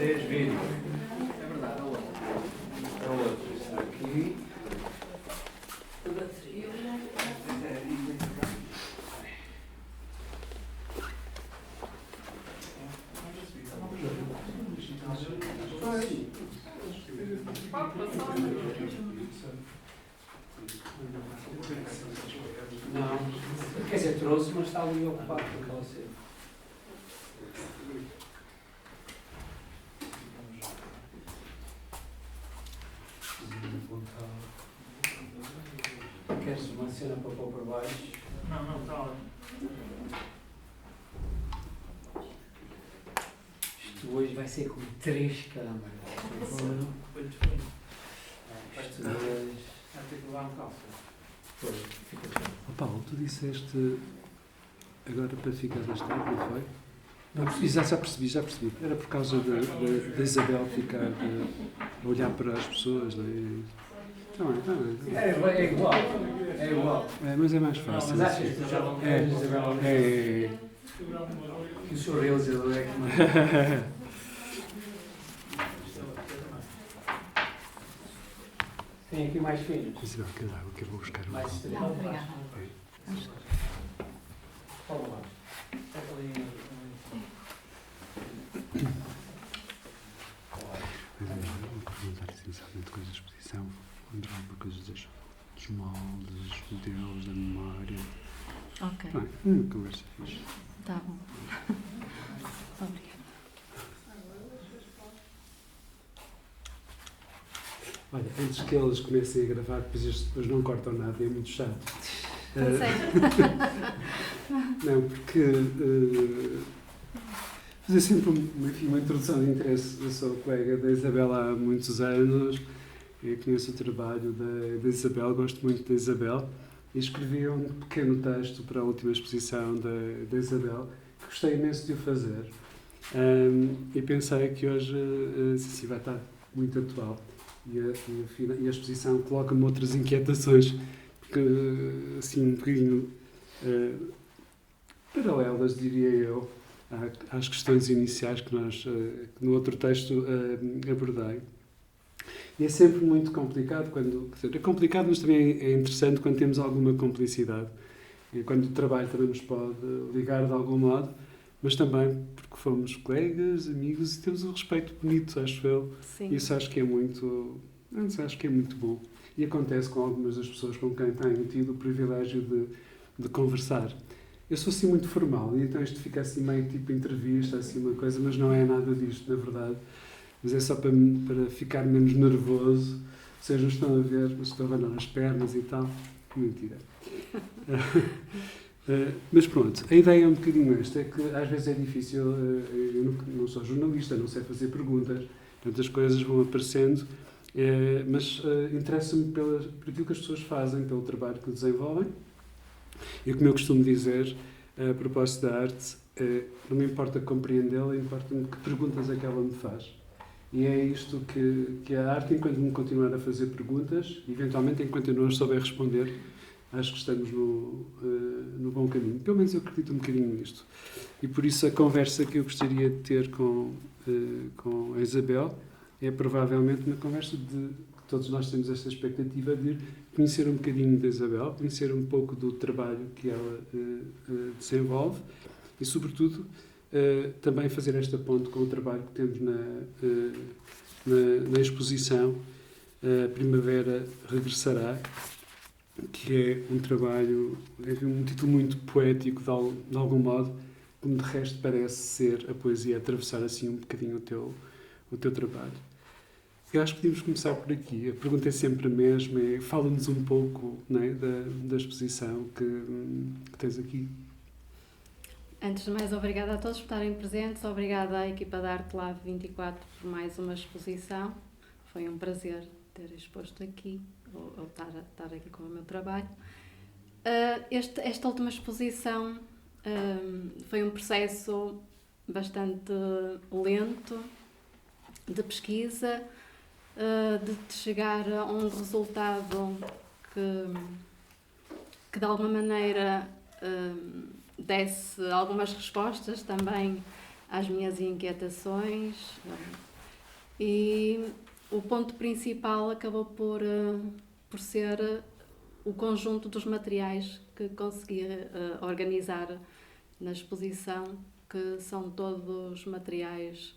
3 vídeos. É verdade, é outro. É outro. Está aqui. Não, quer dizer, trouxe, mas está ali ocupado com você. Queres uma cena para pôr por baixo? Não, está lá. Isto hoje vai ser com 3 câmaras. Foi diferente. Isto hoje... Vai ter que levar um calço. Foi, fica bem. Oh, Paulo, tu disseste agora para ficar mais tarde, não foi? Não E já percebi. Era por causa da Isabel ficar a olhar para as pessoas, não é? Não é. É igual. É igual. É, mas é mais fácil. Mas achas que tu já não É. queres Isabel? É. Que o seu realizador é que manda. Tem aqui mais filhos. Isabel, que água que eu vou buscar um Mais copo. 3. Obrigada. Fala lá. Mas vou perguntar essencialmente coisas de exposição, onde vai por coisas dos moldes, dos modelos, da memória. Ok, Não é? Conversa fixe. tá bom. Obrigada. Olha, antes que eles comecem a gravar, depois não cortam nada, é muito chato. Pois é. Não, porque fazer sempre uma introdução de interesse. Eu sou colega da Isabel há muitos anos, eu conheço o trabalho da Isabel, gosto muito da Isabel, e escrevi um pequeno texto para a última exposição da Isabel, que gostei imenso de o fazer. E pensei que hoje assim, vai estar muito atual. E a exposição coloca-me outras inquietações, porque, assim, um bocadinho paralelas, diria eu, às questões iniciais que no outro texto abordei. E é sempre muito complicado quando... Quer dizer, é complicado, mas também é interessante quando temos alguma complicidade. E quando o trabalho também nos pode ligar de algum modo, mas também porque fomos colegas, amigos e temos um respeito bonito, acho eu. Sim. Isso acho que é muito... Acho que é muito bom. E acontece com algumas das pessoas com quem tenho tido o privilégio de conversar. Eu sou assim muito formal, e então isto fica assim meio tipo entrevista, assim uma coisa, mas não é nada disto, na verdade. Mas é só para ficar menos nervoso. Vocês não estão a ver, mas estou a abanar as pernas e tal. Mentira. Mas pronto, a ideia é um bocadinho esta, é que às vezes é difícil, eu não sou jornalista, não sei fazer perguntas, portanto as coisas vão aparecendo, mas interessa-me por aquilo que as pessoas fazem, pelo trabalho que desenvolvem. E como eu costumo dizer, a propósito da arte, não me importa compreendê-la, importa-me que perguntas é que ela me faz. E é isto que a arte, enquanto me continuar a fazer perguntas, eventualmente enquanto eu não as souber responder, acho que estamos no bom caminho. Pelo menos eu acredito um bocadinho nisto. E por isso a conversa que eu gostaria de ter com a Isabel é provavelmente uma conversa de... Todos nós temos esta expectativa de conhecer um bocadinho da Isabel, conhecer um pouco do trabalho que ela desenvolve e, sobretudo, também fazer esta ponte com o trabalho que temos na exposição Primavera Regressará, que é um trabalho, enfim, um título muito poético de algum modo, como de resto parece ser a poesia a atravessar assim um bocadinho o teu trabalho. Eu acho que podíamos começar por aqui. A pergunta é sempre a mesma, fala-nos um pouco, não é, da exposição que tens aqui. Antes de mais, obrigada a todos por estarem presentes, obrigada à equipa da Arte Lab 24 por mais uma exposição. Foi um prazer ter exposto aqui, ou estar aqui com o meu trabalho. Esta última exposição foi um processo bastante lento de pesquisa, de chegar a um resultado que de alguma maneira desse algumas respostas também às minhas inquietações, E o ponto principal acabou por ser o conjunto dos materiais que consegui organizar na exposição, que são todos materiais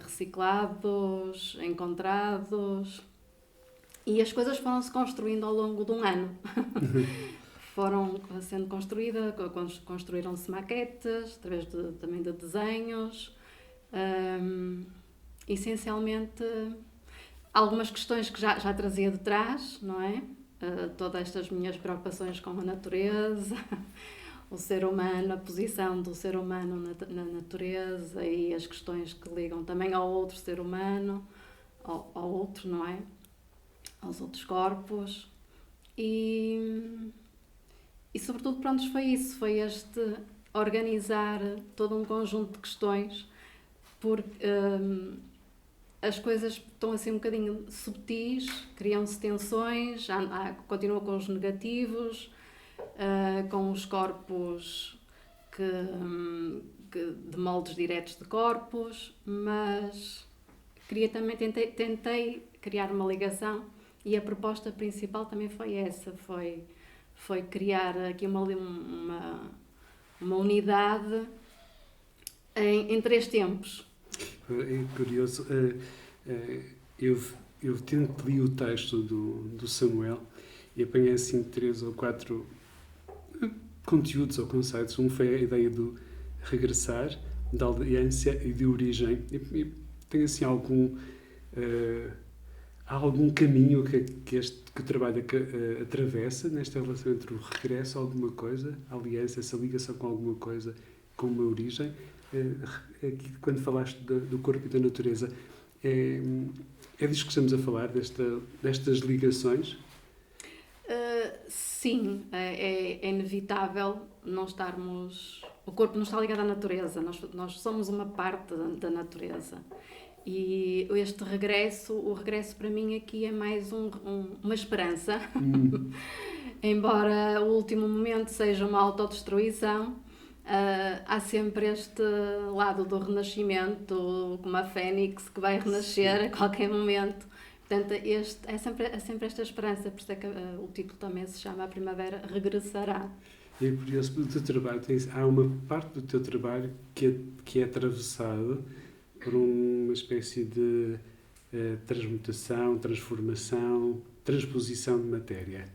reciclados, encontrados, e as coisas foram-se construindo ao longo de um ano. Foram sendo construíram-se maquetes, através também de desenhos, essencialmente algumas questões que já trazia de trás, não é? Todas estas minhas preocupações com a natureza, o ser humano, a posição do ser humano na natureza e as questões que ligam também ao outro ser humano, ao outro, não é? Aos outros corpos. E sobretudo, pronto, foi isso, foi este organizar todo um conjunto de questões, porque as coisas estão assim um bocadinho subtis, criam-se tensões, continua com os negativos, com os corpos de moldes diretos de corpos, mas tentei criar uma ligação, e a proposta principal também foi essa, foi criar aqui uma unidade em 3 tempos. É curioso, eu li o texto do Samuel e apanhei assim 3 ou 4 conteúdos ou conceitos. Um foi a ideia do regressar, da aliança e de origem. E tem assim algum caminho que o trabalho atravessa nesta relação entre o regresso a alguma coisa, a aliança, essa ligação com alguma coisa, com uma origem. Aqui, quando falaste do corpo e da natureza, é disto que estamos a falar, destas ligações? Sim, é inevitável não estarmos... O corpo não está ligado à natureza, nós somos uma parte da natureza. E o regresso para mim aqui é mais uma esperança. Embora o último momento seja uma autodestruição, há sempre este lado do renascimento, como a fênix que vai renascer a qualquer momento. Portanto, é sempre esta esperança, por isso é que o título também se chama A Primavera Regressará. É curioso, do teu trabalho, há uma parte do teu trabalho que é atravessado por uma espécie de transmutação, transformação, transposição de matéria.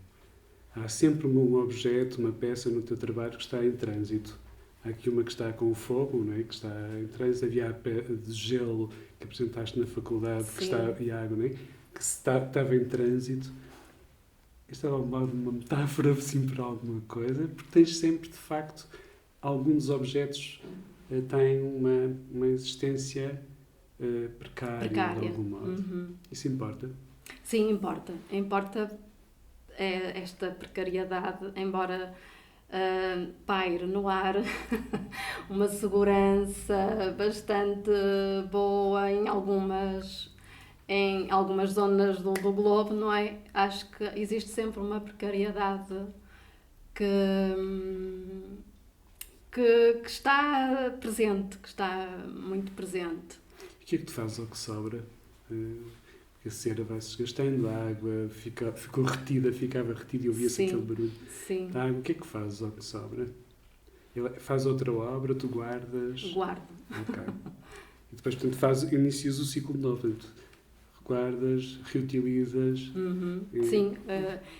Há sempre um objeto, uma peça no teu trabalho que está em trânsito. Há aqui uma que está com o fogo, não é? Que está em trânsito. Havia a de gelo que apresentaste na faculdade, que está, e a água, não é? Que estava em trânsito. Isto é uma metáfora assim, para alguma coisa, porque tens sempre, de facto, alguns objetos têm uma existência precária, de algum modo. Uhum. Isso importa? Sim, importa. Importa esta precariedade, embora paire no ar uma segurança bastante boa em algumas zonas do globo, não é? Acho que existe sempre uma precariedade que está presente, que está muito presente. O que é que tu fazes ao que sobra? Porque a cera vai-se desgastando, a água ficou retida, ficava retida e ouvia-se aquele barulho. Sim. Da água, o que é que fazes ao que sobra? Faz outra obra, tu guardas? Guardo. Ok. E depois, portanto, inicias o ciclo de novo. Portanto, guardas, reutilizas. Uhum. Sim,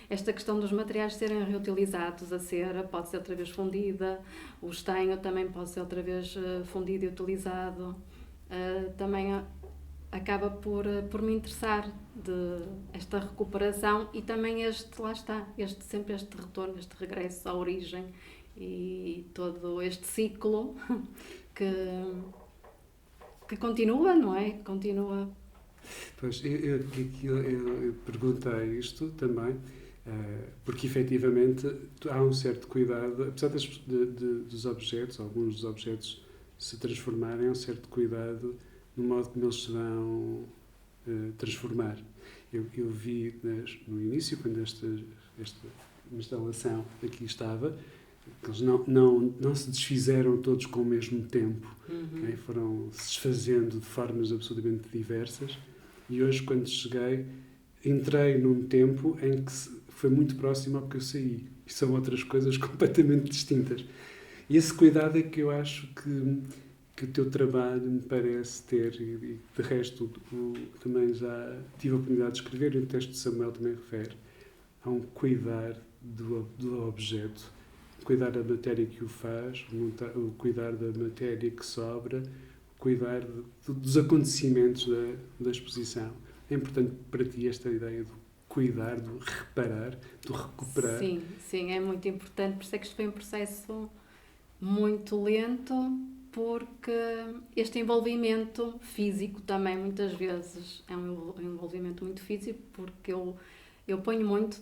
esta questão dos materiais serem reutilizados, a cera pode ser outra vez fundida, o estanho também pode ser outra vez fundido e utilizado. Também acaba por me interessar de esta recuperação e também sempre este retorno, este regresso à origem e todo este ciclo que continua, não é? Continua. Pois, eu perguntei isto também, porque efetivamente há um certo cuidado, apesar dos objetos, alguns dos objetos se transformarem, há um certo cuidado no modo como eles se vão transformar. Eu vi no início, quando esta instalação aqui estava, Eles não se desfizeram todos com o mesmo tempo, Uhum. ok? Foram se desfazendo de formas absolutamente diversas. E hoje, quando cheguei, entrei num tempo em que foi muito próximo ao que eu saí. E são outras coisas completamente distintas. E esse cuidado é que eu acho que o teu trabalho me parece ter, e de resto também já tive a oportunidade de escrever, e o texto de Samuel também refere, a um cuidar do objeto, cuidar da matéria que o faz, o cuidar da matéria que sobra, cuidar dos acontecimentos da exposição. É importante para ti esta ideia do cuidar, do reparar, do recuperar? Sim, sim, é muito importante. Por isso é que isto foi um processo muito lento, porque este envolvimento físico também, muitas vezes, é um envolvimento muito físico, porque eu ponho muito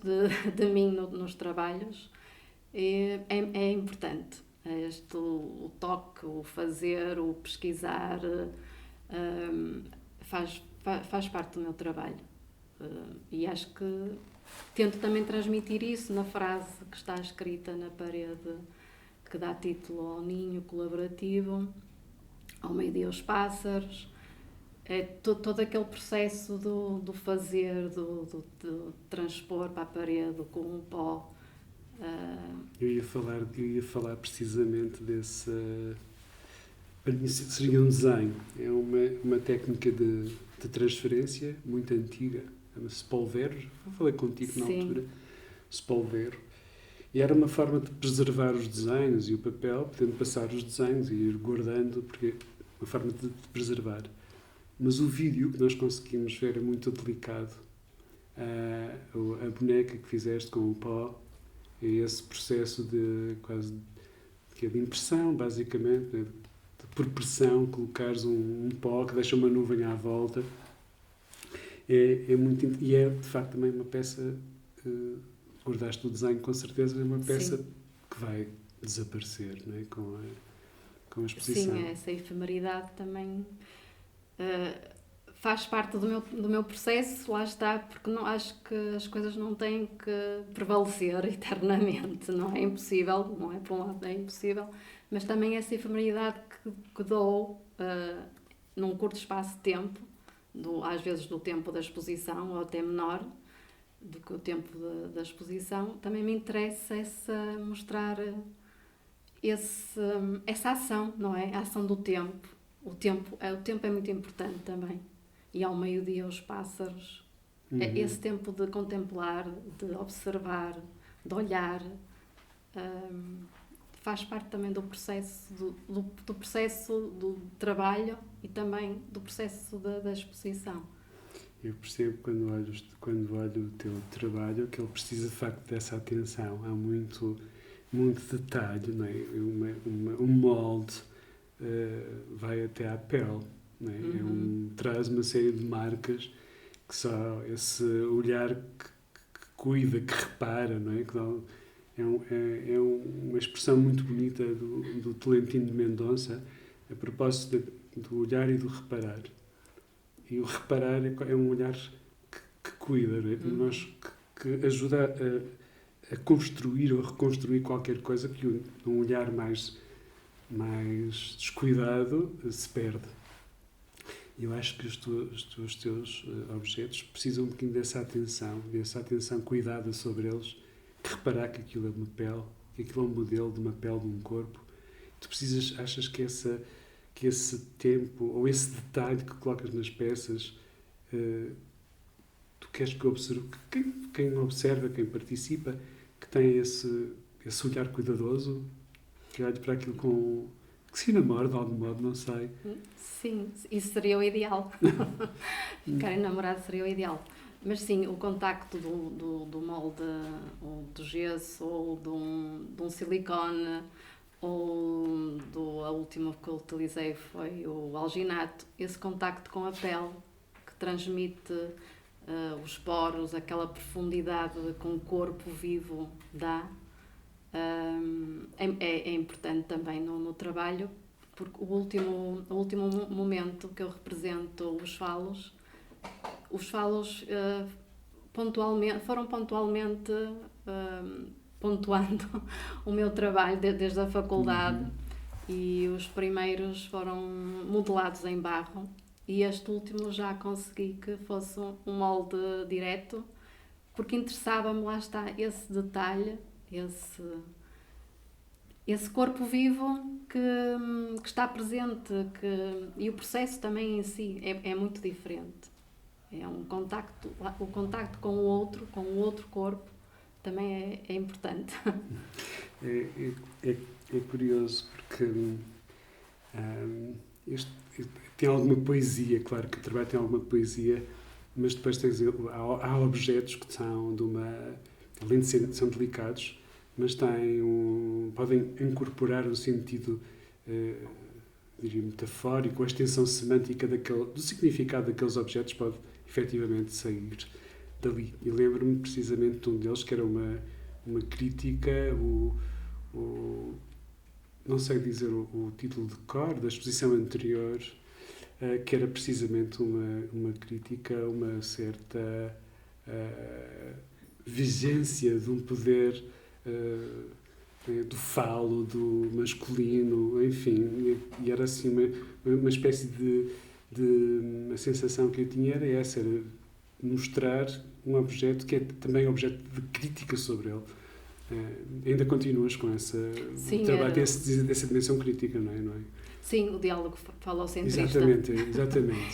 de mim nos trabalhos. E é importante. O toque, o fazer, o pesquisar, faz parte do meu trabalho. E acho que tento também transmitir isso na frase que está escrita na parede, que dá título ao ninho colaborativo, ao meio-dia aos pássaros. É todo aquele processo do fazer, do transpor para a parede com o pó. Eu ia falar precisamente desse. Para mim seria um desenho. É uma técnica de transferência muito antiga. Chama-se Polvero. Eu falei contigo na Sim. altura. Spolvero. E era uma forma de preservar os desenhos e o papel, podendo passar os desenhos e ir guardando, porque é uma forma de preservar. Mas o vídeo que nós conseguimos ver é muito delicado. A boneca que fizeste com o pó, é esse processo de quase de impressão, basicamente, né? Por pressão, colocares um pó que deixa uma nuvem à volta. É muito, e é, de facto, também uma peça, guardaste o desenho com certeza, é uma peça Sim. que vai desaparecer, não é? Com a exposição. Sim, essa efemeridade também faz parte do meu processo, lá está, porque não, acho que as coisas não têm que prevalecer eternamente, não é impossível, não é, por um lado é impossível, mas também essa efemeridade que dou num curto espaço de tempo, às vezes do tempo da exposição ou até menor do que o tempo da exposição, também me interessa mostrar essa ação, não é? A ação do tempo. O tempo é muito importante também. E ao meio-dia os pássaros. Uhum. Esse tempo de contemplar, de observar, de olhar, faz parte também do processo do processo do trabalho e também do processo da exposição. Eu percebo quando olho o teu trabalho que ele precisa de facto dessa atenção. Há muito detalhe, não é? Um molde vai até à pele, não é? Uhum. Traz uma série de marcas que só esse olhar que cuida, que repara, não é? É uma expressão muito bonita do Tolentino de Mendonça a propósito do olhar e do reparar. E o reparar é um olhar que cuida, não é? Nós, que ajuda a construir ou reconstruir qualquer coisa que um olhar mais descuidado se perde. Eu acho que os teus objetos precisam um bocadinho dessa atenção cuidada sobre eles, que reparar que aquilo é uma pele, que aquilo é um modelo de uma pele de um corpo. Tu achas que esse tempo ou esse detalhe que colocas nas peças, tu queres que eu observe, quem observa, quem participa, que tem esse olhar cuidadoso, que olhe para aquilo que se namora de algum modo, não sei. Sim, isso seria o ideal. Ficar enamorado seria o ideal. Mas sim, o contacto do molde ou do gesso ou de um silicone ou a última que eu utilizei foi o alginato, esse contacto com a pele que transmite os poros, aquela profundidade que um corpo vivo dá, é importante também no trabalho, porque o último momento que eu represento os falos foram pontualmente pontuando o meu trabalho desde a faculdade e os primeiros foram modelados em barro e este último já consegui que fosse um molde direto, porque interessava-me, lá está, esse detalhe, esse corpo vivo que está presente, e o processo também em si é muito diferente. É um contacto, o contacto com o outro corpo também é importante. É curioso porque tem alguma poesia, claro que o trabalho tem alguma poesia, mas depois há objetos que são além de são delicados, mas podem incorporar um sentido, diria, metafórico, a extensão semântica do significado daqueles objetos pode efetivamente sair dali. E lembro-me precisamente de um deles que era uma crítica, não sei dizer o título de cor da exposição anterior, que era precisamente uma crítica a uma certa vigência de um poder do falo, do masculino, enfim, e era assim uma espécie de a sensação que eu tinha era essa, era mostrar um objeto que é também objeto de crítica sobre ele. Ainda continuas com essa trabalho, tem essa dimensão crítica, não é? Sim, o diálogo falocentrista. Exatamente.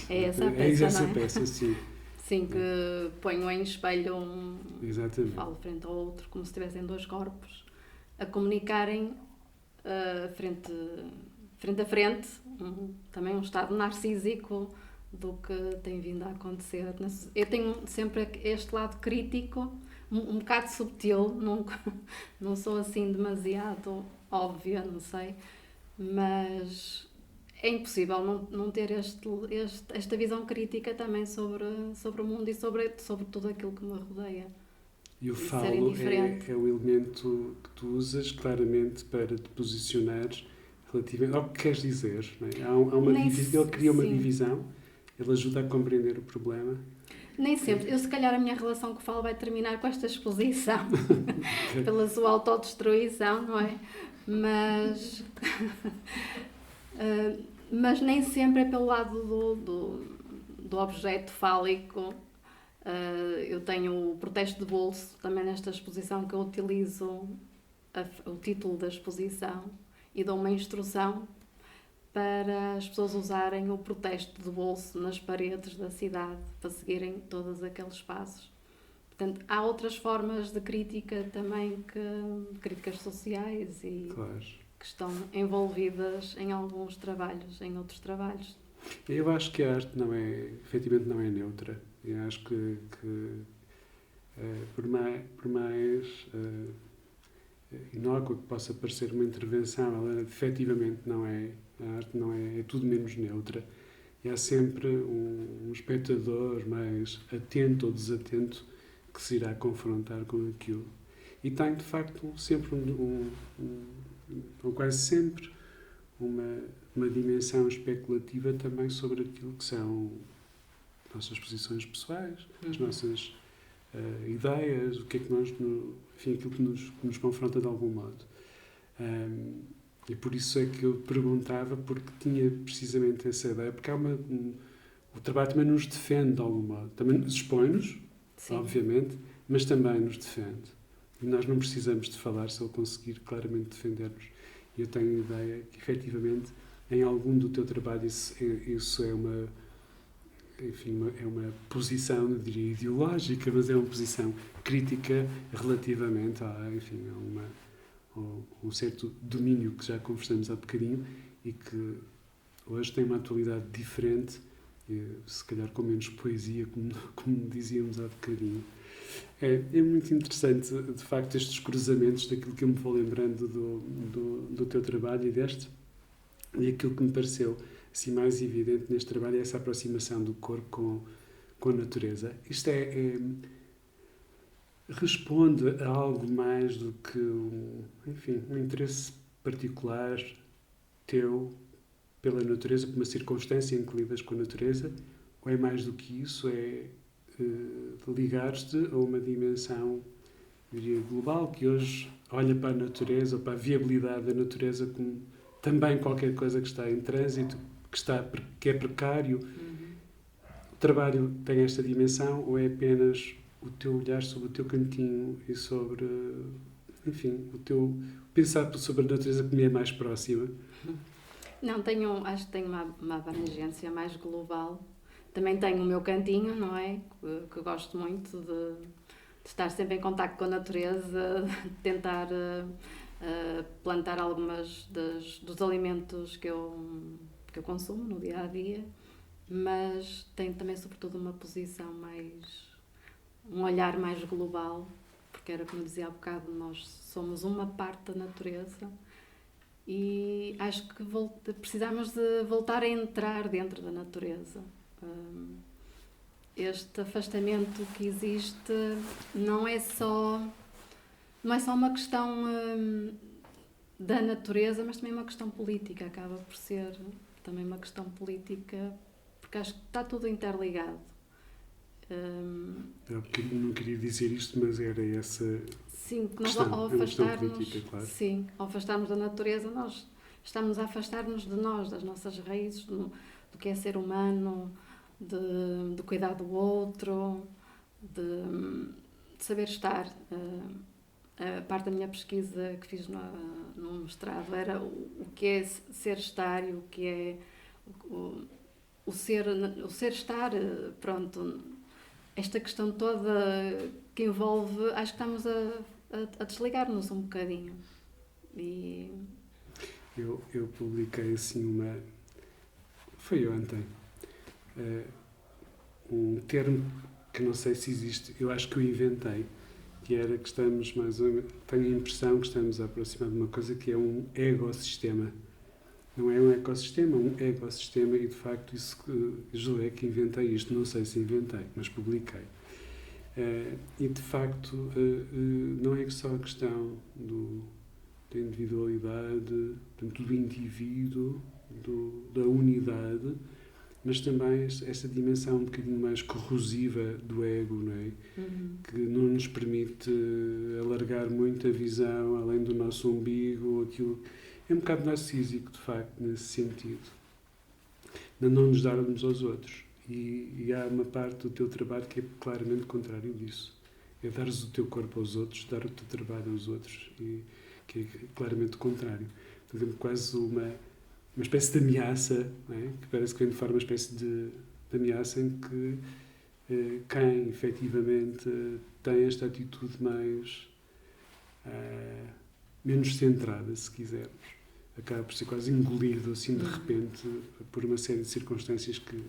É essa a peça, essa não é? peça, sim. Sim, que ponho em espelho falo frente ao outro, como se tivessem dois corpos a comunicarem frente a frente, também um estado narcísico do que tem vindo a acontecer. Eu tenho sempre este lado crítico, um bocado subtil, não sou assim demasiado óbvia, não sei, mas é impossível não ter esta visão crítica também sobre o mundo e sobre tudo aquilo que me rodeia. E o falo é o elemento que tu usas claramente para te posicionar relativamente ao que queres dizer. Não é? Ele cria uma divisão, ele ajuda a compreender o problema. Nem sempre. Eu, se calhar, a minha relação com o falo vai terminar com esta exposição, pela sua autodestruição, não é? Mas nem sempre é pelo lado do objeto fálico. Eu tenho o protesto de bolso também nesta exposição, que eu utilizo o título da exposição e dou uma instrução para as pessoas usarem o protesto de bolso nas paredes da cidade, para seguirem todos aqueles passos. Portanto, há outras formas de crítica também, críticas sociais e que estão envolvidas em alguns trabalhos, em outros trabalhos. Eu acho que a arte efetivamente não é neutra. Eu acho que por mais inócua que possa parecer uma intervenção, ela efetivamente não é. A arte não é tudo menos neutra. E há sempre um espectador mais atento ou desatento que se irá confrontar com aquilo. E tem, de facto, sempre ou quase sempre, uma dimensão especulativa também sobre aquilo que são nossas posições pessoais, as nossas ideias, o que é que aquilo que nos confronta de algum modo. E por isso é que eu perguntava, porque tinha precisamente essa ideia, porque o trabalho também nos defende de algum modo. Também nos expõe-nos, obviamente, mas também nos defende. E nós não precisamos de falar se ele conseguir claramente defender-nos. E eu tenho a ideia que, efetivamente, em algum do teu trabalho isso é uma posição, não diria ideológica, mas é uma posição crítica relativamente a um certo domínio que já conversamos há bocadinho e que hoje tem uma atualidade diferente, se calhar com menos poesia, como dizíamos há bocadinho. É muito interessante, de facto, estes cruzamentos daquilo que eu me vou lembrando do teu trabalho e aquilo que me pareceu assim, mais evidente neste trabalho é essa aproximação do corpo com a natureza. Isto responde a algo mais do que um interesse particular teu pela natureza, por uma circunstância em que lidas com a natureza, ou é mais do que isso, ligar-te a uma dimensão diria, global, que hoje olha para a natureza, ou para a viabilidade da natureza como também qualquer coisa que está em trânsito, que é precário. O trabalho tem esta dimensão ou é apenas o teu olhar sobre o teu cantinho e sobre, enfim, o teu pensar sobre a natureza que me é mais próxima? Não, acho que tenho uma abrangência mais global. Também tenho o meu cantinho, não é? Que gosto muito de estar sempre em contacto com a natureza, de tentar plantar algumas dos alimentos que eu consumo no dia a dia, mas tenho também, sobretudo, uma posição um olhar mais global, porque era como dizia há bocado, nós somos uma parte da natureza e acho que precisamos de voltar a entrar dentro da natureza. Este afastamento que existe não é só uma questão da natureza, mas também uma questão política, acaba por ser também uma questão política, porque acho que está tudo interligado. Eu não queria dizer isto, mas era essa Sim, que nós questão, ao é uma questão afastarmos, política, claro. sim, ao afastarmos da natureza, nós estamos a afastar-nos de nós, das nossas raízes, do que é ser humano, de cuidar do outro, de saber estar. A parte da minha pesquisa que fiz no mestrado era o que é ser estar e o que é o ser estar, pronto. Esta questão toda que envolve, acho que estamos a desligar-nos um bocadinho. E... Eu publiquei assim foi ontem, um termo que não sei se existe, eu acho que eu inventei, que era que estamos tenho a impressão que estamos a aproximar de uma coisa que é um ecossistema. Não é um ecossistema, um ecossistema, e de facto isso eu é que inventei isto, não sei se inventei, mas publiquei. E de facto não é só a questão da individualidade, portanto, do indivíduo, da unidade, mas também esta dimensão um bocadinho mais corrosiva do ego, não é? Que não nos permite alargar muito a visão além do nosso umbigo, aquilo. É um bocado narcísico, de facto, nesse sentido. De não nos darmos aos outros. E há uma parte do teu trabalho que é claramente contrário disso. É dares o teu corpo aos outros, dar o teu trabalho aos outros, e que é claramente contrário. Portanto, quase uma espécie de ameaça, não é? Que parece que vem de forma uma espécie de ameaça em que quem efetivamente tem esta atitude menos centrada, se quisermos, acaba por ser quase engolido assim de repente por uma série de circunstâncias que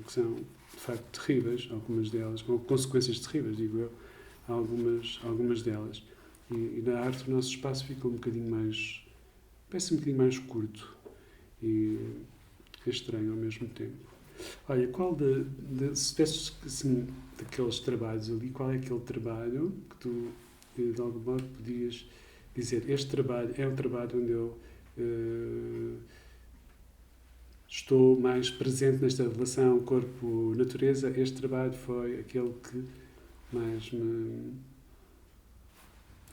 são de facto terríveis, algumas delas, com consequências terríveis, digo eu, algumas delas. E na arte o nosso espaço fica parece um bocadinho mais curto e é estranho ao mesmo tempo. Olha, qual se tivesses assim, daqueles trabalhos ali, qual é aquele trabalho que tu de algum modo podias dizer, este trabalho é um trabalho onde eu estou mais presente nesta relação corpo-natureza, este trabalho foi aquele que mais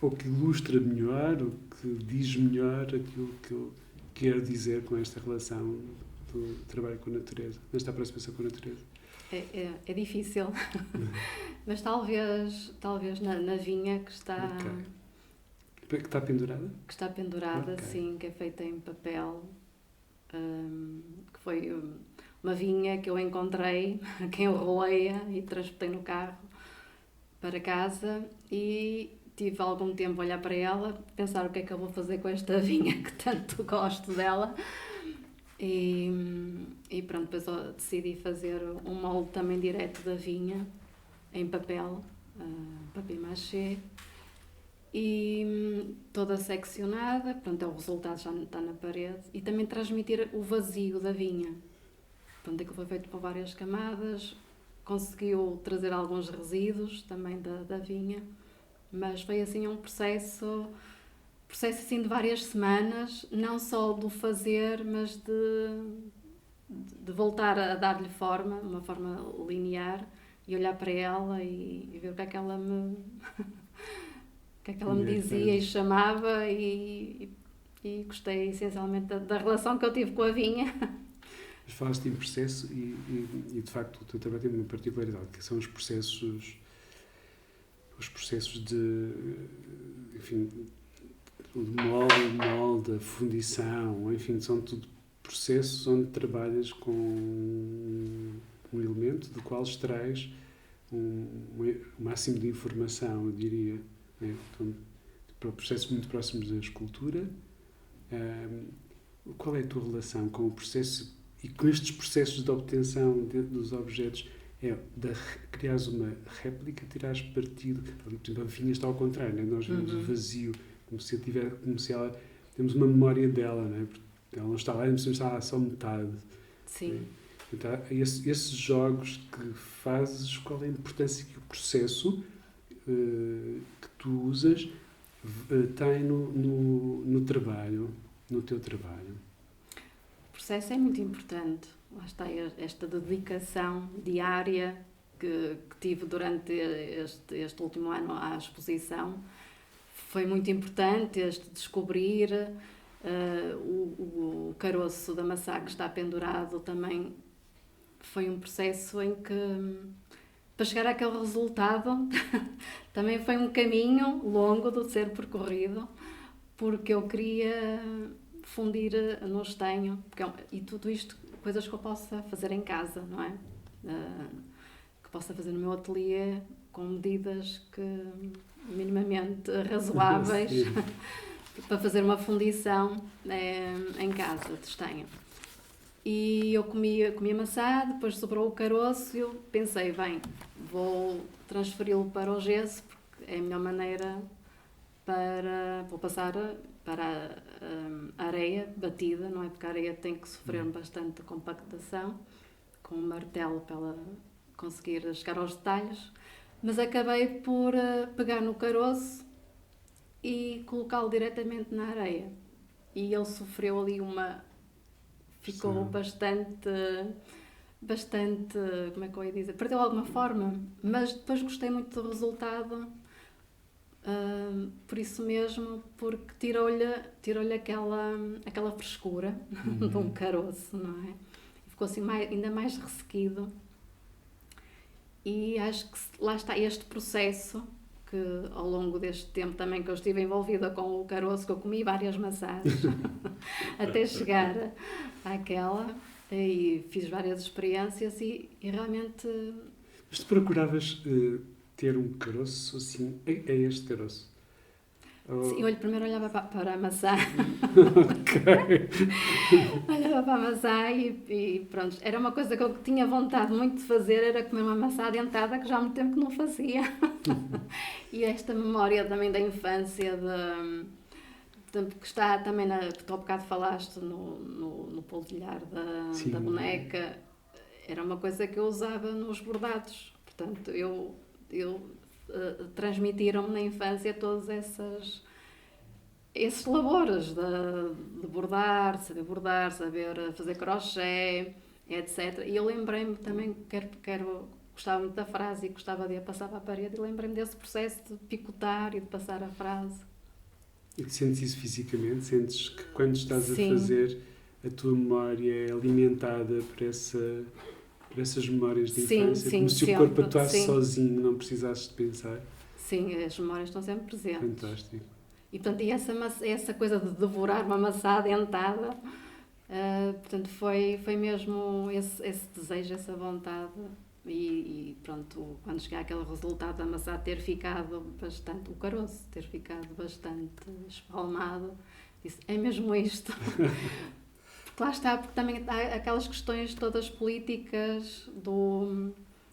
ou que ilustra melhor, ou que diz melhor aquilo que eu quero dizer com esta relação do trabalho com a natureza, nesta aproximação com a natureza. É difícil, mas talvez na vinha que está... Okay. Que está pendurada? Que está pendurada, Okay. Sim, que é feita em papel, que foi uma vinha que eu encontrei, que eu roleia e transportei no carro para casa e tive algum tempo a olhar para ela, pensar o que é que eu vou fazer com esta vinha que tanto gosto dela. E pronto, depois eu decidi fazer um molde também direto da vinha, em papel, papier-mâché, e toda seccionada, pronto, o resultado já está na parede, e também transmitir o vazio da vinha. Pronto, aquilo foi feito por várias camadas, conseguiu trazer alguns resíduos também da vinha, mas foi assim um processo assim de várias semanas, não só do fazer, mas de voltar a dar-lhe forma, uma forma linear, e olhar para ela e ver o que é que ela me, o que é que ela me É, dizia e chamava e gostei essencialmente da relação que eu tive com a vinha. Mas falaste em processo e de facto o teu trabalho tem uma particularidade, que são os processos de, enfim, o molde, a fundição, enfim, são tudo processos onde trabalhas com um elemento do qual extrais o máximo de informação, eu diria. Né? Então, para processos muito próximos da escultura, qual é a tua relação com o processo e com estes processos de obtenção dos objetos? Criares uma réplica, tirares partido. Por exemplo, a vinha está ao contrário, né? Nós vemos o vazio, como se ela temos uma memória dela, né? Porque ela não está lá, está lá só metade. Sim. Né? Então, esses jogos que fazes, qual é a importância que o processo que tu usas tem no trabalho, no teu trabalho? O processo é muito importante. Lá está esta dedicação diária que tive durante este último ano à exposição. Foi muito importante este descobrir o caroço da maçã que está pendurado também. Foi um processo em que, para chegar àquele resultado, também foi um caminho longo de ser percorrido, porque eu queria fundir no estanho, e tudo isto, coisas que eu possa fazer em casa, não é? Que possa fazer no meu ateliê com medidas minimamente razoáveis para fazer uma fundição em casa de estanho. E eu comia maçã, depois sobrou o caroço e eu pensei, bem, vou transferi-lo para o gesso, porque é a melhor maneira vou passar para a areia batida, não é? Porque a areia tem que sofrer bastante compactação, com um martelo para ela conseguir chegar aos detalhes, mas acabei por pegar no caroço e colocá-lo diretamente na areia. E ele sofreu ali ficou bastante, como é que eu ia dizer? Perdeu alguma forma, mas depois gostei muito do resultado, por isso mesmo, porque tirou-lhe aquela frescura de um caroço, não é? Ficou assim ainda mais ressequido. E acho que lá está este processo, que ao longo deste tempo também que eu estive envolvida com o caroço, que eu comi várias maçãs até chegar àquela, e fiz várias experiências e realmente... Mas tu procuravas ter um caroço assim, é este caroço? Sim, eu primeiro olhava para a maçã. Ok. Olhava para a maçã e pronto, era uma coisa que eu tinha vontade muito de fazer, era comer uma maçã dentada, que já há muito tempo que não fazia. E esta memória também da infância, que está também, tu há bocado falaste no polvilhar da boneca, era uma coisa que eu usava nos bordados. Portanto, transmitiram-me na infância todos esses labores de bordar, saber fazer crochê, etc. E eu lembrei-me também, gostava muito da frase e gostava de a passar para a parede, e lembrei-me desse processo de picotar e de passar a frase. E sentes isso fisicamente? Sentes que quando estás a fazer, a tua memória é alimentada por essas memórias de infância? Como se o corpo atuasse sozinho, não precisasses de pensar? Sim, as memórias estão sempre presentes. Fantástico. E, portanto, essa coisa de devorar uma maçã dentada, portanto, foi mesmo esse desejo, essa vontade. E pronto, quando cheguei àquele resultado da maçã ter ficado bastante, o caroço ter ficado bastante espalmado, disse, é mesmo isto. Porque lá está, porque também há aquelas questões todas políticas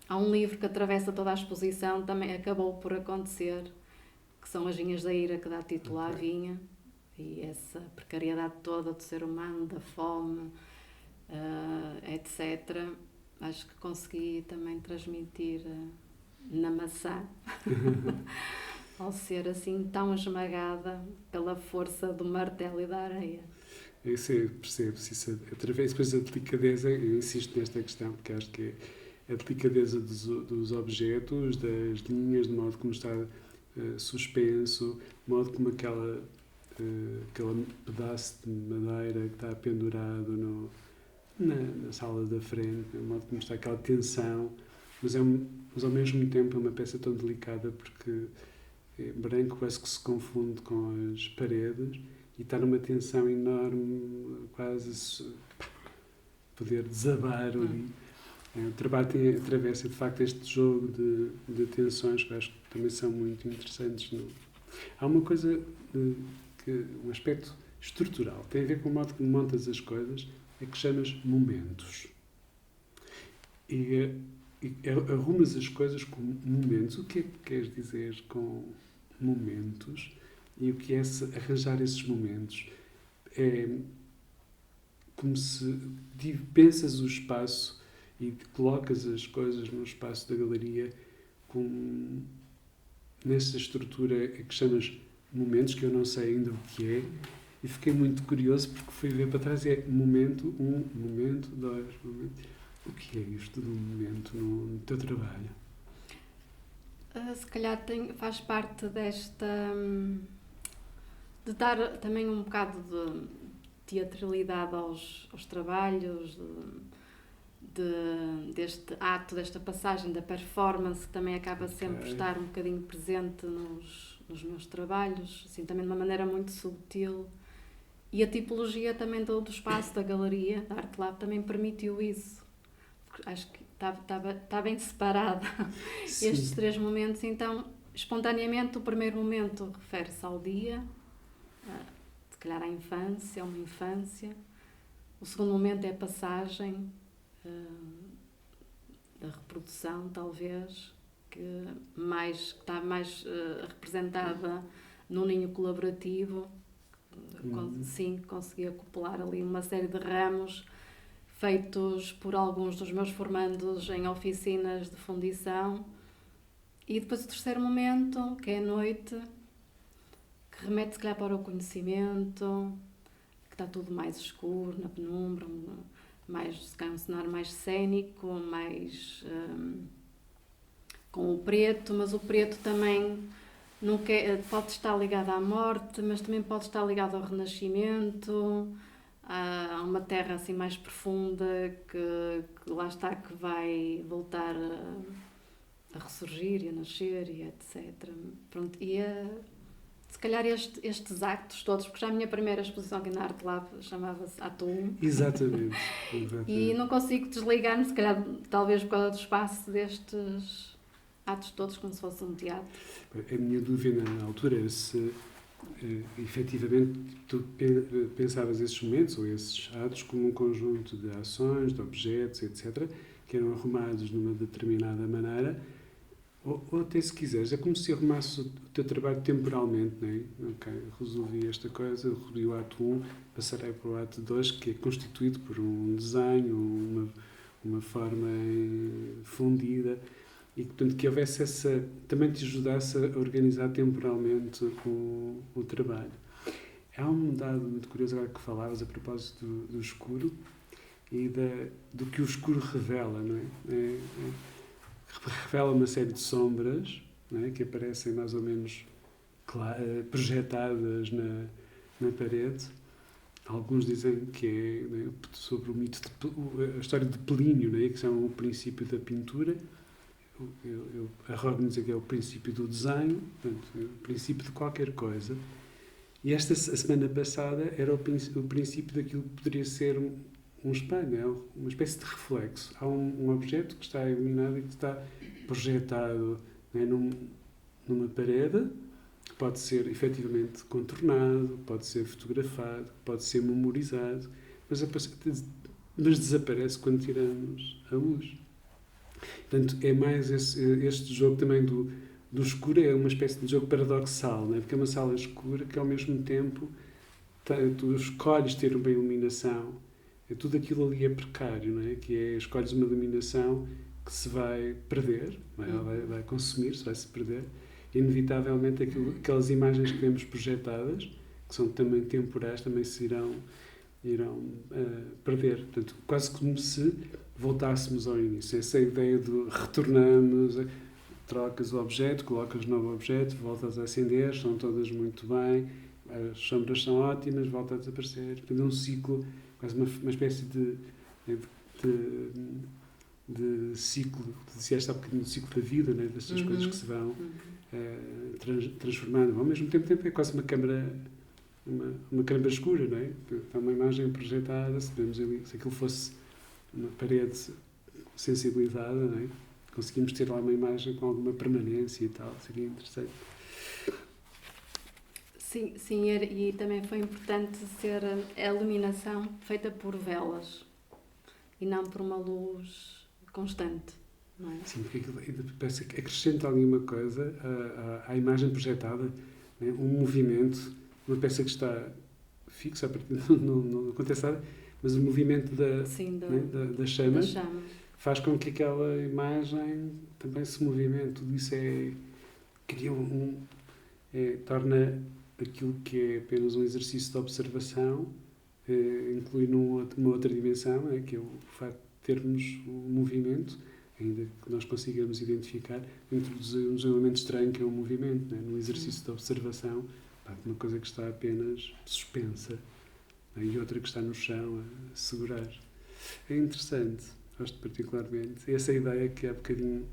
há um livro que atravessa toda a exposição, também acabou por acontecer, que são As Vinhas da Ira, que dá título à vinha, e essa precariedade toda do ser humano, da fome, etc. Acho que consegui também transmitir na maçã, ao ser assim tão esmagada pela força do martelo e da areia. Isso percebo-se, através depois da delicadeza, eu insisto nesta questão, porque acho que a delicadeza dos objetos, das linhas, do modo como está suspenso, do modo como aquele pedaço de madeira que está pendurado na sala da frente, do modo como está aquela tensão, mas ao mesmo tempo é uma peça tão delicada porque branco quase que se confunde com as paredes e está numa tensão enorme, quase poder desabar ali. O trabalho atravessa de facto este jogo de tensões que eu acho que também são muito interessantes. Há uma coisa, um aspecto estrutural, tem a ver com o modo como montas as coisas, é que chamas momentos. E arrumas as coisas com momentos. O que é que queres dizer com momentos? E o que é arranjar esses momentos? É como se pensas o espaço e colocas as coisas no espaço da galeria nessa estrutura que chamas momentos, que eu não sei ainda o que é, e fiquei muito curioso porque fui ver para trás e é momento 1, momento 2, momento... O que é isto do momento no teu trabalho? Se calhar faz parte desta... de dar também um bocado de teatralidade aos trabalhos, deste ato, desta passagem da performance, que também acaba sempre por estar um bocadinho presente nos meus trabalhos, assim, também de uma maneira muito subtil. E a tipologia também do espaço da galeria, da Art Lab, também permitiu isso. Porque acho que está bem separada estes 3 momentos. Então, espontaneamente, o primeiro momento refere-se ao dia, se calhar à infância, uma infância. O segundo momento é a passagem da reprodução, talvez, que está mais representada num ninho colaborativo. Sim, consegui acoplar ali uma série de ramos feitos por alguns dos meus formandos em oficinas de fundição. E depois o terceiro momento, que é a noite, que remete se calhar para o conhecimento, que está tudo mais escuro, na penumbra, se calhar um cenário mais cênico, mais com o preto, mas o preto também pode estar ligado à morte, mas também pode estar ligado ao renascimento, a uma terra assim mais profunda que lá está, que vai voltar a ressurgir e a nascer e etc. Pronto, se calhar estes actos todos, porque já a minha primeira exposição aqui na Art Lab chamava-se Ato 1. Exatamente. E não consigo desligar-me, se calhar talvez por causa do espaço destes atos todos, como se fosse um teatro. A minha dúvida na altura era se efetivamente tu pensavas esses momentos ou esses atos como um conjunto de ações, de objetos, etc., que eram arrumados de uma determinada maneira, ou até se quiseres, é como se arrumasse o teu trabalho temporalmente, não é? Ok, resolvi esta coisa, resolvi o ato 1, passarei para o ato 2, que é constituído por um desenho, uma forma fundida, e portanto que houvesse também te ajudasse a organizar temporalmente o trabalho. Há um dado muito curioso agora que falavas a propósito do escuro e do que o escuro revela, não é? Revela uma série de sombras, não é? Que aparecem mais ou menos projetadas na parede. Alguns dizem que é, não é, sobre o mito a história de Plínio, não é? Que são o princípio da pintura. Eu arrogo-me dizer que é o princípio do desenho, portanto, é o princípio de qualquer coisa. E a semana passada era o princípio daquilo que poderia ser um espelho, é uma espécie de reflexo. Há um objeto que está iluminado e que está projetado, não é, numa parede, que pode ser efetivamente contornado, pode ser fotografado, pode ser memorizado, mas desaparece quando tiramos a luz. Portanto, é mais este jogo também do escuro, é uma espécie de jogo paradoxal, não é? Porque é uma sala escura que ao mesmo tempo tu escolhes ter uma iluminação, tudo aquilo ali é precário, não é? Que é, escolhes uma iluminação que se vai perder, não é? Ela vai consumir-se, vai se perder, inevitavelmente aquelas imagens que vemos projetadas, que são também temporais, também se irão perder. Portanto, quase como se voltássemos ao início. Essa ideia de retornamos, trocas o objeto, colocas novo objeto, voltas a acender, são todas muito bem, as sombras são ótimas, volta a desaparecer. Portanto, é um ciclo, quase uma espécie de ciclo, disseste há bocadinho do ciclo da vida, né? Destas coisas que se vão transformando. Ao mesmo tempo é quase uma câmara escura, não é? É uma imagem projetada, se vemos ali, se aquilo fosse uma parede sensibilizada, não é? Conseguimos ter lá uma imagem com alguma permanência e tal, seria interessante. Sim, e também foi importante ser a iluminação feita por velas e não por uma luz constante, não é? Sim, porque aquilo parece que acrescenta alguma coisa à imagem projetada, né? Um movimento, uma peça que está fixa, a partir não acontece nada, mas o movimento da chama faz com que aquela imagem também se movimente. Tudo isso cria torna aquilo que é apenas um exercício de observação, inclui numa outra dimensão, que é o facto de termos o movimento, ainda que nós consigamos identificar, introduzimos um elemento estranho que é o movimento, né? Num exercício de observação, uma coisa que está apenas suspensa, né? E outra que está no chão a segurar. É interessante, gosto particularmente. Essa ideia que há bocadinho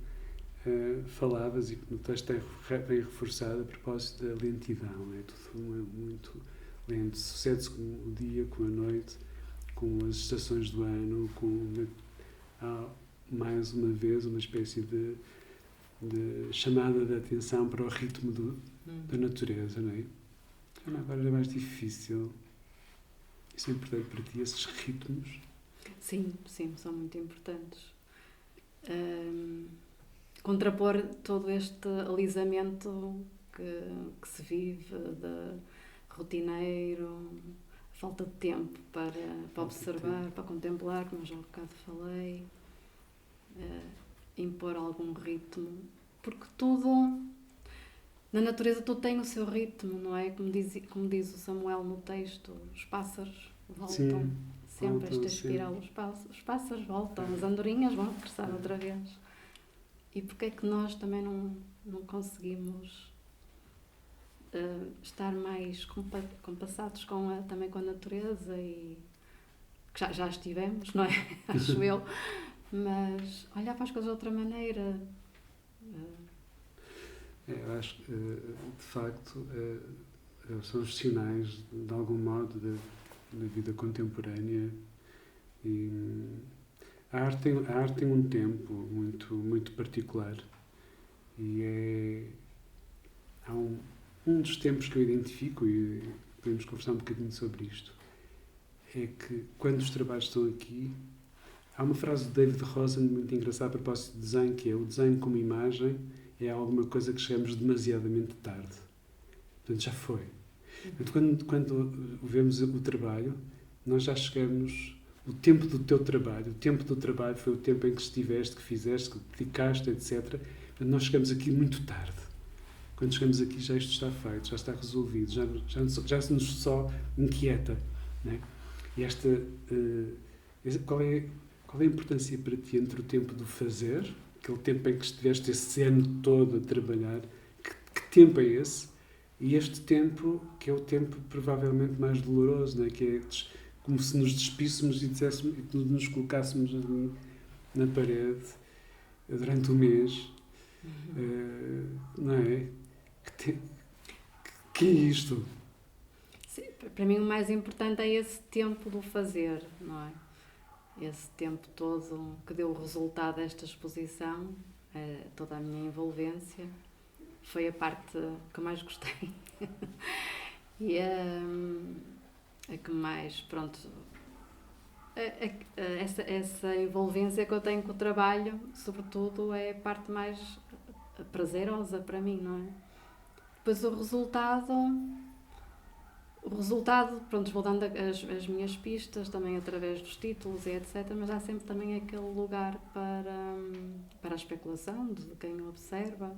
falavas e que no texto é bem reforçada a propósito da lentidão. Tudo muito lento. Sucede-se com o dia, com a noite, com as estações do ano, há mais uma vez uma espécie de chamada de atenção para o ritmo da natureza, não é? Agora é mais difícil. Isso é importante para ti, esses ritmos? Sim, são muito importantes. Contrapor todo este alisamento que se vive de rotineiro, falta de tempo para observar, para contemplar, como eu já há bocado falei, impor algum ritmo, porque tudo, na natureza tudo tem o seu ritmo, não é? Como diz o Samuel no texto, os pássaros voltam. Sim. Sempre esta espiral, os pássaros voltam, as andorinhas vão regressar outra vez. E porquê é que nós também não conseguimos estar mais compassados também com a natureza? E que já estivemos, não é? Acho eu. Mas olhar para as coisas de outra maneira. Eu acho que, de facto, são os sinais, de algum modo, da vida contemporânea. E a arte tem um tempo muito, muito particular. E há um dos tempos que eu identifico, e podemos conversar um bocadinho sobre isto, é que quando os trabalhos estão aqui, há uma frase de David Rosen muito engraçada a propósito de desenho, que é: o desenho como imagem é alguma coisa que chegamos demasiadamente tarde. Portanto, já foi. Portanto, quando vemos o trabalho, nós já chegamos. O tempo do teu trabalho, o tempo do trabalho foi o tempo em que estiveste, que fizeste, que dedicaste, etc. Portanto, nós chegamos aqui muito tarde. Quando chegamos aqui, já isto está feito, já está resolvido, já se nos só inquieta, né? E qual é a importância para ti entre o tempo do fazer, aquele tempo em que estiveste esse ano todo a trabalhar, que tempo é esse? E este tempo, que é o tempo provavelmente mais doloroso, né? Que é como se nos despíssemos e nos colocássemos ali na parede durante um mês. Não é? Que é isto? Sim, para mim o mais importante é esse tempo do fazer, não é? Esse tempo todo que deu o resultado desta exposição, toda a minha envolvência, foi a parte que eu mais gostei. E a que mais, pronto, essa envolvência que eu tenho com o trabalho, sobretudo, é a parte mais prazerosa para mim, não é? Depois o resultado, pronto, vou dando as minhas pistas também através dos títulos e etc, mas há sempre também aquele lugar para a especulação de quem o observa.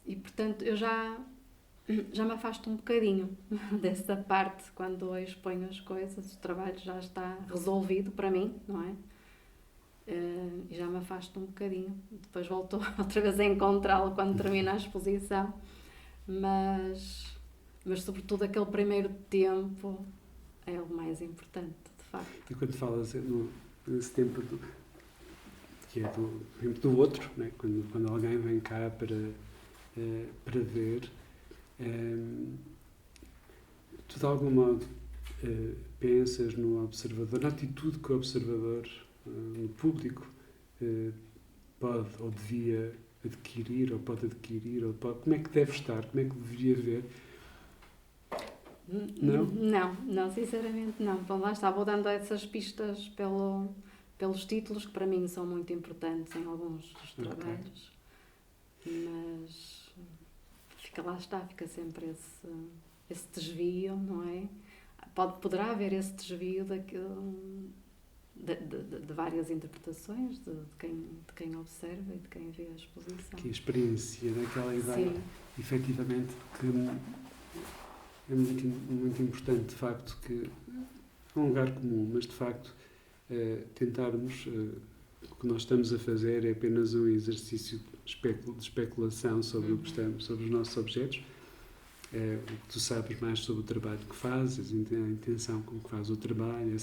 E portanto eu já já me afasto um bocadinho dessa parte, quando eu exponho as coisas, o trabalho já está resolvido para mim, não é? E já me afasto um bocadinho. Depois volto outra vez a encontrá-lo quando termina a exposição, mas sobretudo aquele primeiro tempo é o mais importante, de facto. E quando falas nesse tempo que é do outro, né? Quando alguém vem cá para ver, tu de algum modo pensas no observador, na atitude que o observador, no público, pode ou devia adquirir, ou pode adquirir, como é que deve estar, como é que deveria ver? Não? Não, sinceramente não. Bom, lá está, vou dando essas pistas pelos títulos, que para mim são muito importantes em alguns dos trabalhos, mas fica sempre esse desvio, não é? Poderá haver esse desvio de várias interpretações de quem observa e de quem vê a exposição. Que a experiência daquela ideia, Sim. efetivamente, que é muito, muito importante, de facto, que é um lugar comum, mas de facto tentarmos, o que nós estamos a fazer é apenas um exercício de especulação sobre o que estamos, sobre os nossos objetos, o que tu sabes mais sobre o trabalho que fazes, a intenção com que fazes o trabalho,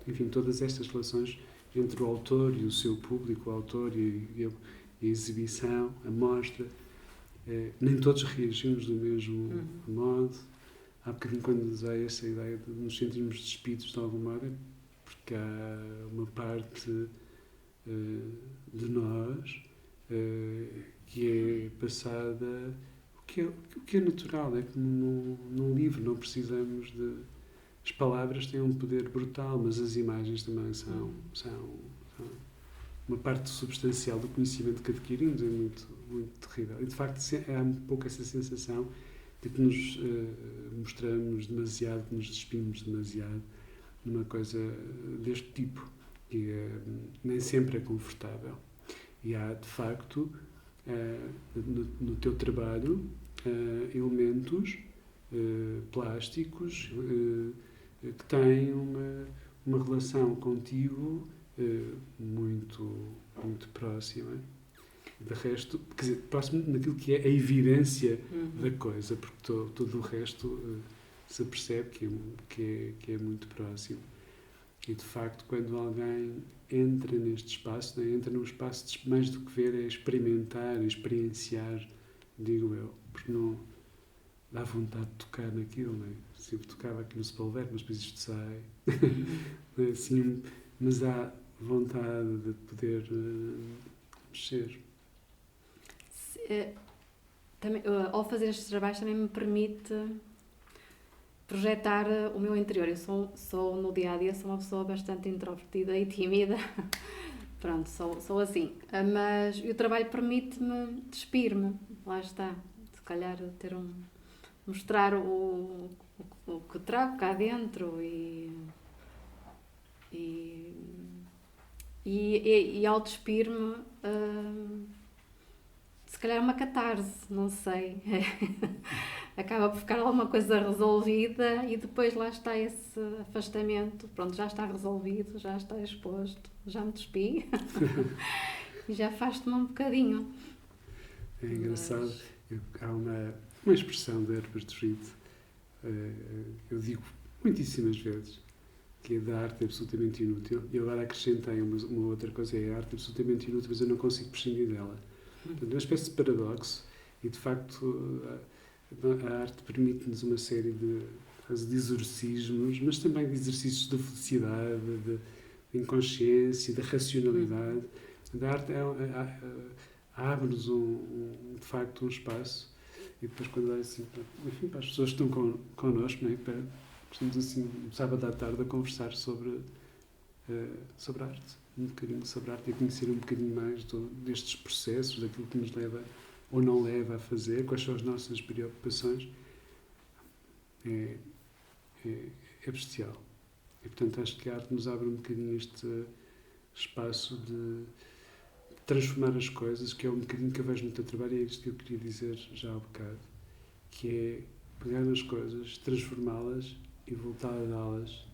enfim, todas estas relações entre o autor e o seu público, o autor e a exibição, a mostra, nem todos reagimos do mesmo modo. Há bocadinho, quando usei essa ideia de nos sentirmos despidos de algum modo, porque há uma parte de nós que é passada. O que é natural é que num livro não precisamos de. As palavras têm um poder brutal, mas as imagens também são uma parte substancial do conhecimento que adquirimos, é muito, muito terrível. E de facto há um pouco essa sensação de que nos mostramos demasiado, que nos despimos demasiado numa coisa deste tipo, que nem sempre é confortável. E há, de facto, no teu trabalho, elementos plásticos que têm uma relação contigo muito, muito próxima. De resto, quer dizer, próximo naquilo que é a evidência da coisa, porque todo o resto se percebe que é muito próximo. E, de facto, quando alguém entra neste espaço, né, entra num espaço de, mais do que ver, é experimentar, experienciar, digo eu, porque não dá vontade de tocar naquilo, né? Sempre tocava aqui no Sepulvero, mas depois isto sai. Assim, mas há vontade de poder mexer. Também, ao fazer estes trabalhos também me permite projetar o meu interior. Eu sou no dia a dia sou uma pessoa bastante introvertida e tímida. Pronto, sou assim. Mas o trabalho permite-me despir-me. Lá está. Se calhar mostrar o que trago cá dentro e ao despir-me se calhar uma catarse, não sei. Acaba por ficar alguma coisa resolvida e depois lá está esse afastamento. Pronto, já está resolvido, já está exposto, já me despi e já afasto-me um bocadinho. É engraçado. Há uma expressão de Herbert Reed, eu digo muitíssimas vezes, que é da arte absolutamente inútil, e agora acrescentei uma outra coisa, é a arte absolutamente inútil, mas eu não consigo prescindir dela. Portanto, é uma espécie de paradoxo, e de facto a arte permite-nos uma série de exorcismos, mas também de exercícios de felicidade, de inconsciência, de racionalidade. A arte abre-nos de facto um espaço, e depois quando é assim, enfim, para as pessoas que estão connosco, não é? Estamos assim, um sábado à tarde a conversar sobre arte, um bocadinho sobre arte, e a conhecer um bocadinho mais destes processos, daquilo que nos leva ou não leva a fazer, quais são as nossas preocupações. É bestial. E, portanto, acho que a arte nos abre um bocadinho este espaço de transformar as coisas, que é um bocadinho que eu vejo no teu trabalho, e é isto que eu queria dizer já há bocado, que é pegar nas coisas, transformá-las e voltar a dá-las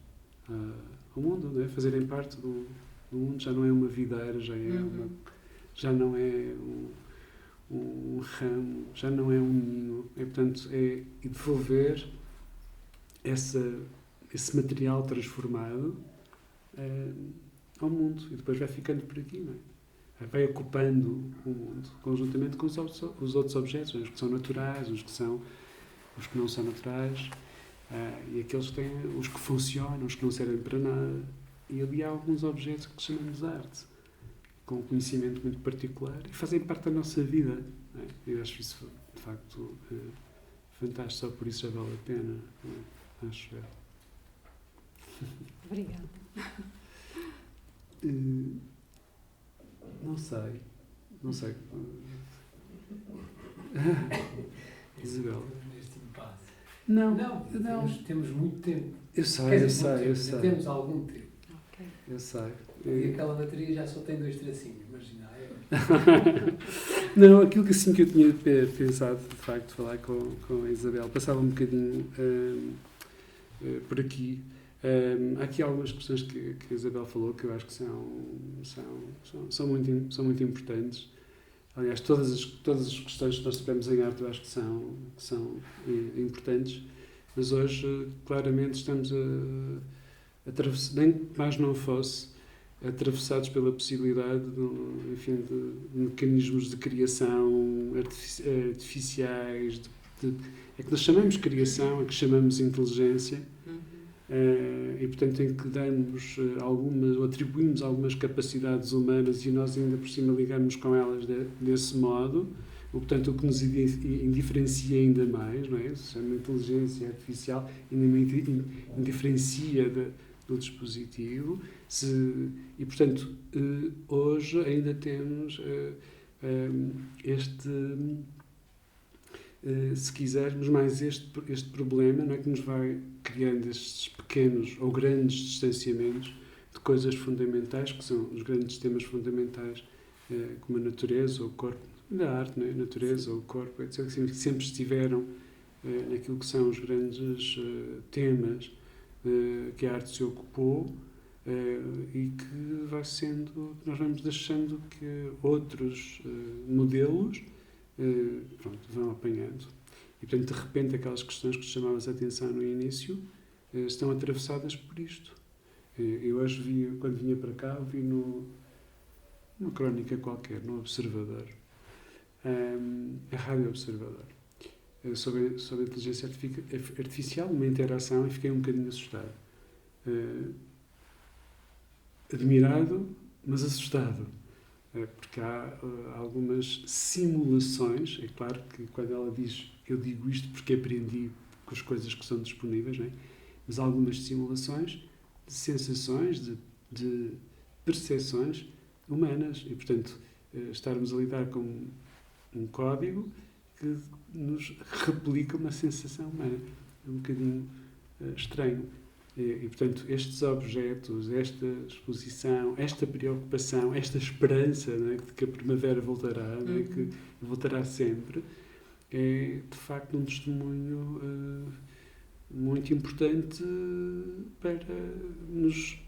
ao mundo, não é? Fazerem parte do mundo. Já não é uma videira, já não é um ramo, já não é um ninho. Portanto, é devolver esse material transformado ao mundo, e depois vai ficando por aqui, não é? Vai ocupando o mundo, conjuntamente com os outros objetos, os que são naturais, os que não são naturais, e aqueles que têm, os que funcionam, os que não servem para nada. E ali há alguns objetos que chamamos de arte, com um conhecimento muito particular, e fazem parte da nossa vida, não é? Eu acho isso, de facto, fantástico. Só por isso já vale a pena, não é? Acho eu. Obrigada. Não sei. Isabel. Neste impasse. Não. Temos muito tempo. Eu sei. Temos algum tempo. Ok. Eu sei. E aquela bateria já só tem 2 tracinhos, marginal. Não, aquilo que assim que eu tinha pensado, de facto, falar com a Isabel, passava um bocadinho por aqui. Há aqui algumas questões que a Isabel falou que eu acho que são muito importantes. Aliás, todas as questões que nós tivemos em arte eu acho que são importantes, mas hoje claramente estamos a atravessar, nem mais não fosse, atravessados pela possibilidade de mecanismos de criação artificiais, é que nós chamamos criação, é que chamamos inteligência. E portanto tem que darmos ou atribuímos algumas capacidades humanas e nós ainda por cima ligamos com elas desse modo, portanto o que nos indiferencia ainda mais, não é? Se chama inteligência artificial, ainda me indiferencia do dispositivo, e portanto hoje ainda temos se quisermos, mais este problema, não é, que nos vai criando estes pequenos ou grandes distanciamentos de coisas fundamentais, que são os grandes temas fundamentais, como a natureza, o corpo, da arte, não é? A natureza, o corpo, etc., que sempre estiveram naquilo que são os grandes temas que a arte se ocupou, e que nós vamos deixando que outros modelos vão apanhando. E, portanto, de repente, aquelas questões que chamavas a atenção no início estão atravessadas por isto. Eu hoje quando vinha para cá, vi numa crónica qualquer, no Observador, a Rádio Observador, sobre a inteligência artificial, uma interação, e fiquei um bocadinho assustado. Admirado, mas assustado. Porque há algumas simulações, é claro que quando ela diz eu digo isto porque aprendi com as coisas que são disponíveis, não é? Mas há algumas simulações de sensações, de percepções humanas e, portanto, estarmos a lidar com um código que nos replica uma sensação humana. É um bocadinho estranho. E, portanto, estes objetos, esta exposição, esta preocupação, esta esperança, não é, de que a primavera voltará, não é, que voltará sempre, é, de facto, um testemunho muito importante para nos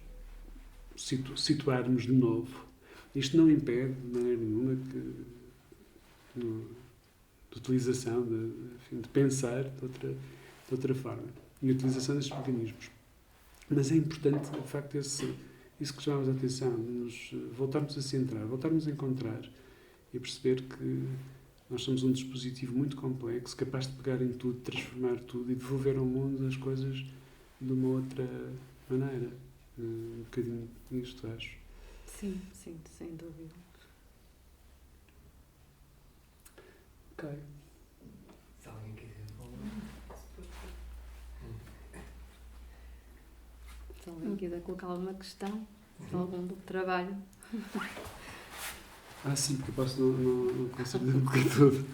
situarmos de novo. Isto não impede, de maneira nenhuma, de utilização, de pensar de outra forma, e a utilização destes mecanismos. Mas é importante, de facto, isso que chamamos a atenção, nos voltarmos a centrar, voltarmos a encontrar e perceber que nós somos um dispositivo muito complexo, capaz de pegar em tudo, transformar tudo e devolver ao mundo as coisas de uma outra maneira. Um bocadinho isto, acho. Sim, sem dúvida. Ok. Se alguém quiser falar. Se alguém quiser colocar alguma questão, algum do trabalho. Sim, porque eu posso não conseguir dizer tudo.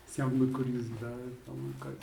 Se há alguma curiosidade, alguma coisa.